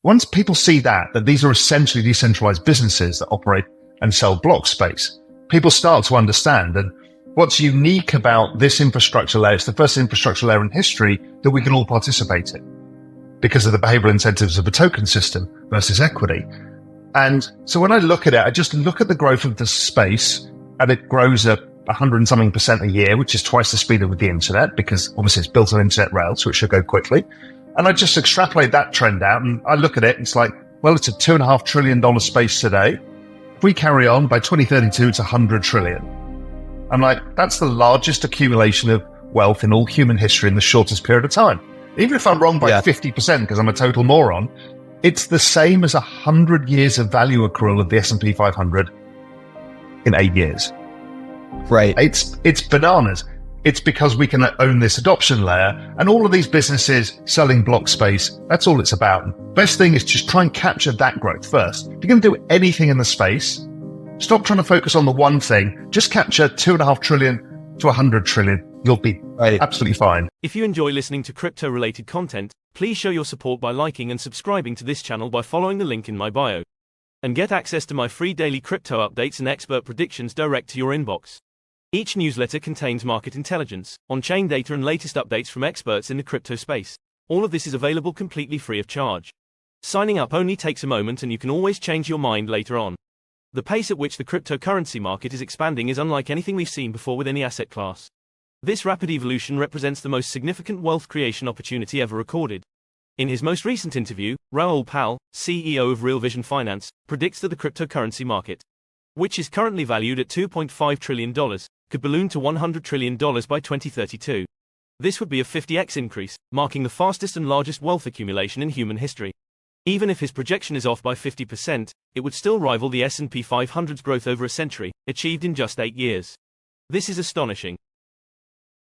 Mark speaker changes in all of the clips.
Speaker 1: once people see that these are essentially decentralized businesses that operate and sell block space, people start to understand that what's unique about this infrastructure layer, it's the first infrastructure layer in history that we can all participate in because of the behavioral incentives of the token system versus equity. And so when I look at it, I just look at the growth of the space, and it grows at 100 and something % a year, which is twice the speed of the internet, because obviously it's built on internet rails, so it should go quickly. And I just extrapolate that trend out, and I look at it, and it's like, well, it's a $2.5 trillion space today. If we carry on, by 2032, it's 100 trillion. I'm like, that's the largest accumulation of wealth in all human history in the shortest period of time. Even if I'm wrong by 50%, because I'm a total moron, it's the same as 100 years of value accrual of the S&P 500 in 8 years.
Speaker 2: Right.
Speaker 1: It's bananas. It's because we can own this adoption layer, and all of these businesses selling block space, that's all it's about. Best thing is just try and capture that growth first. If you're going to do anything in the space, stop trying to focus on the one thing. Just capture 2.5 trillion to 100 trillion. You'll be absolutely fine.
Speaker 3: If you enjoy listening to crypto-related content, please show your support by liking and subscribing to this channel by following the link in my bio. And get access to my free daily crypto updates and expert predictions direct to your inbox. Each newsletter contains market intelligence, on-chain data and latest updates from experts in the crypto space. All of this is available completely free of charge. Signing up only takes a moment, and you can always change your mind later on. The pace at which the cryptocurrency market is expanding is unlike anything we've seen before with any asset class. This rapid evolution represents the most significant wealth creation opportunity ever recorded. In his most recent interview, Raoul Pal, CEO of Real Vision Finance, predicts that the cryptocurrency market, which is currently valued at $2.5 trillion, could balloon to $100 trillion by 2032. This would be a 50x increase, marking the fastest and largest wealth accumulation in human history. Even if his projection is off by 50%, it would still rival the S&P 500's growth over a century, achieved in just 8 years. This is astonishing.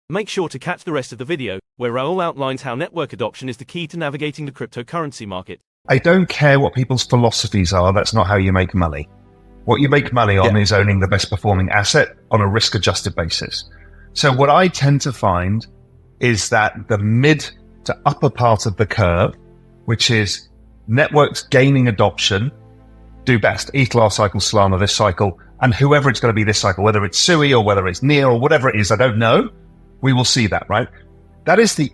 Speaker 3: Make sure to catch the rest of the video, where Raoul outlines how network adoption is the key to navigating the cryptocurrency market.
Speaker 1: I don't care what people's philosophies are, that's not how you make money. What you make money on is owning the best performing asset on a risk-adjusted basis. So what I tend to find is that the mid to upper part of the curve, which is networks gaining adoption, do best. ETH last cycle, Solana this cycle, and whoever it's going to be this cycle, whether it's Sui or whether it's Near or whatever it is, I don't know. We will see that, right? That is the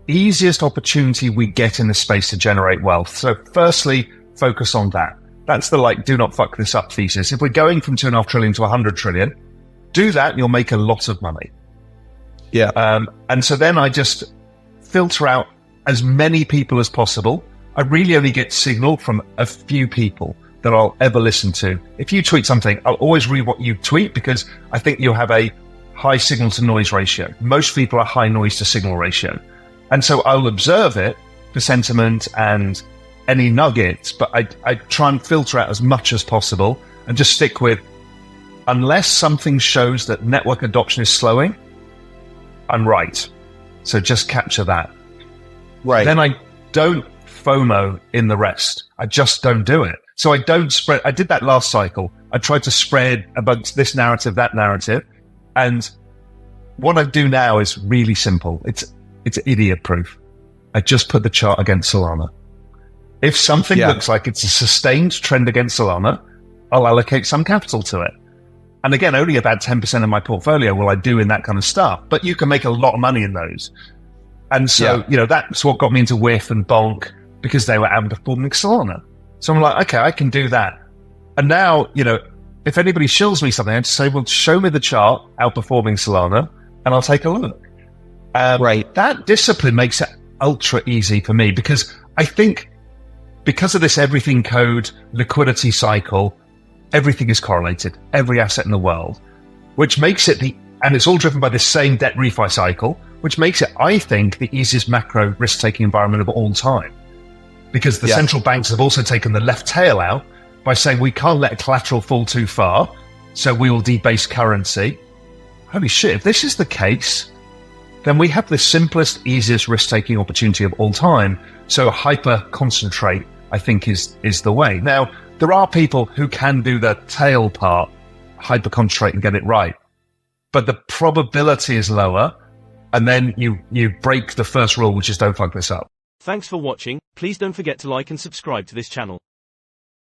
Speaker 1: easiest opportunity we get in this space to generate wealth. So firstly, focus on that. That's the do not fuck this up thesis. If we're going from 2.5 trillion to 100 trillion, do that and you'll make a lot of money.
Speaker 2: Yeah.
Speaker 1: And so then I just filter out as many people as possible. I really only get signal from a few people that I'll ever listen to. If you tweet something, I'll always read what you tweet because I think you'll have a high signal to noise ratio. Most people are high noise to signal ratio. And so I'll observe it for sentiment and any nuggets, but I try and filter out as much as possible and just stick with, unless something shows that network adoption is slowing, I'm right. So just capture that.
Speaker 2: Right.
Speaker 1: Then I don't FOMO in the rest. I just don't do it. So I don't spread. I did that last cycle. I tried to spread amongst this narrative, that narrative. And what I do now is really simple. It's idiot proof. I just put the chart against Solana. If something looks like it's a sustained trend against Solana, I'll allocate some capital to it. And again, only about 10% of my portfolio will I do in that kind of stuff, but you can make a lot of money in those. And so, that's what got me into WIF and Bonk because they were outperforming Solana. So I'm like, okay, I can do that. And now, if anybody shills me something, I just say, well, show me the chart outperforming Solana and I'll take a look.
Speaker 2: Right.
Speaker 1: That discipline makes it ultra easy for me because I think because of this everything code liquidity cycle, everything is correlated, every asset in the world, which makes it and it's all driven by the same debt refi cycle, which makes it, I think, the easiest macro risk-taking environment of all time. Because the central banks have also taken the left tail out by saying we can't let collateral fall too far, so we will debase currency. Holy shit, if this is the case, then we have the simplest, easiest risk-taking opportunity of all time. So hyper-concentrate, I think, is the way. Now, there are people who can do the tail part, hyper-concentrate and get it right. But the probability is lower, and then you break the first rule, which is don't fuck this up.
Speaker 3: Thanks for watching. Please don't forget to like and subscribe to this channel.